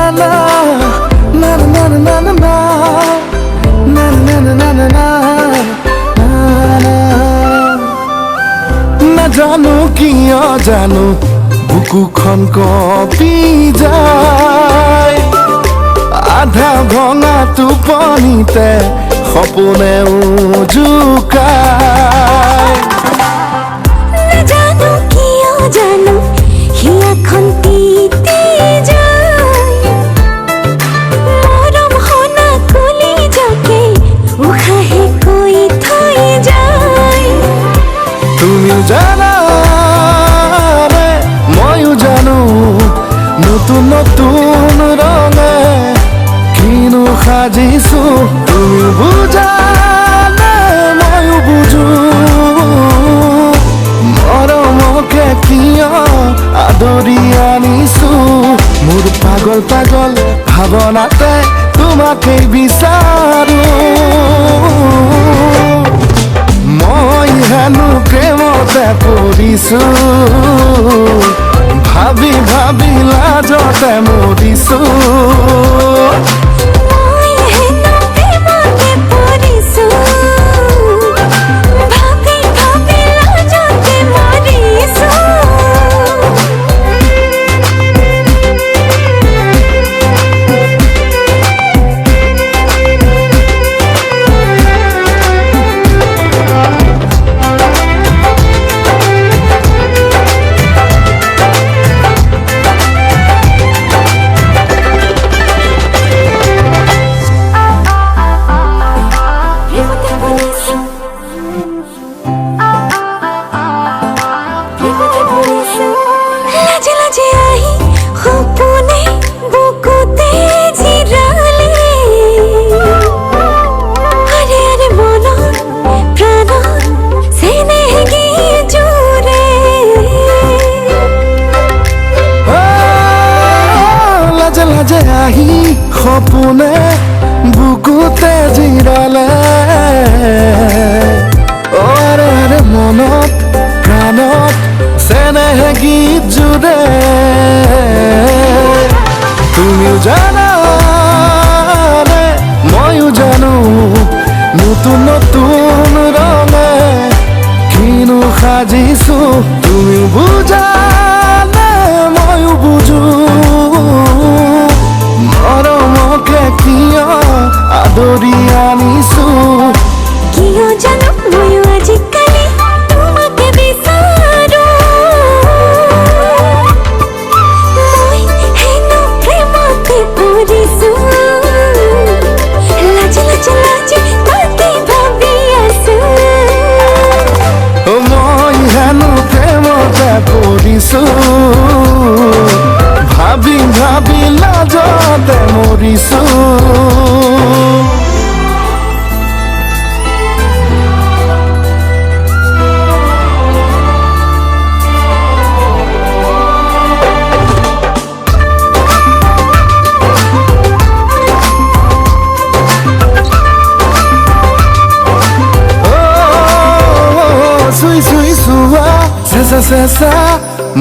na na na na na na na na na na na na na na জানো কিয় জানো বুকুখন কঁপি যায় আধা ভঙা টোপনিতে সপোনে জোকায় জানো কিয় জানো হিয়াখন তিতি যায় মৰম হনা কলি যাকে উশাহে কৈ থৈ যায় তুমিও জানা রে ময়ো জানো নতুন নতুন রঙে কিনো সাজিছো তুমিও বুজালে ময়ো বুজো মৰমকে কিয় আদৰি আনিছো মোৰ পাগল পাগল ভাৱনাতে তোমাকেই বিচাৰো মই হেনো প্ৰেমতে পৰিছো ভাবি ভাবি লাজতে মৰিছো মই হেনো প্ৰেমতে পৰিছো ভাবি ভাবি লাজতে মৰিছো লাজে লাজে আহি সপোনে বুকুতে জিৰালে আৰে আৰে মনত প্ৰাণত চেনেহ গীত জুৰে লাজে লাজে আহি সপোনে বুকুতে জিৰালে আৰে আৰে মনত প্ৰাণত চেনেহ গীত জুৰে তুমিও জানা ৰে ময়ো জানো নতুন নতুন ৰঙে কিনো সাজিছো তুমিও বুজালে ময়ো বুজো মৰমকে কিয় আদৰি আনিছো কিয় জানো ময়ো আজিকালি তোমাকে বিচাৰো মই হেনো প্ৰেমতে পৰিছো লাজে লাজে লাজে তাকে ভাবি আছো মই হেনো প্ৰেমতে পৰিছো ভাবি ভাবি লাজতে মৰিছো চুই চুই চুৱা চেঁচা চেঁচা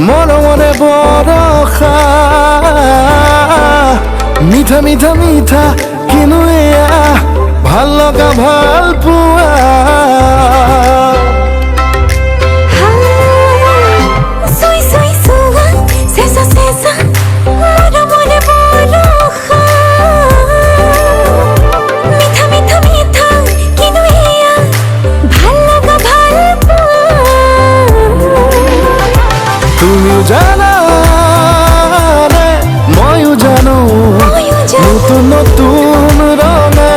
মৰমৰে বৰষা মিঠা মিঠা মিঠা কিনো এয়া ভাল লগা ভাল পোৱা চুই চুই চুৱা চেঁচা চেঁচা মৰমৰে বৰষা মিঠা মিঠা মিঠা কিনো এয়া ভাল লগা ভাল তুমিও জানা রে ময়ো জানো নতুন নতুন ৰঙে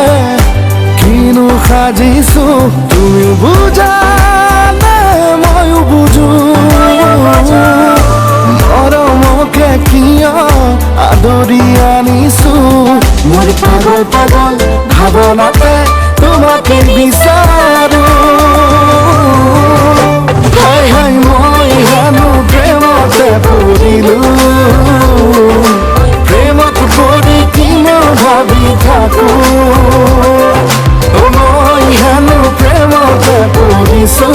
কিনো সাজিছো তুমিও বুজালে ময়ো বুজো মৰমকে কিয় আদৰি আনিছো মোৰ পাগল পাগল ভাৱনাতে তোমাকে বিচাৰো হাই হাই মই হেনো প্ৰেমতে পৰিলো প্ৰেমত পৰি কিনো ভাবি থাকো মই হেনো প্ৰেমতে পৰিছো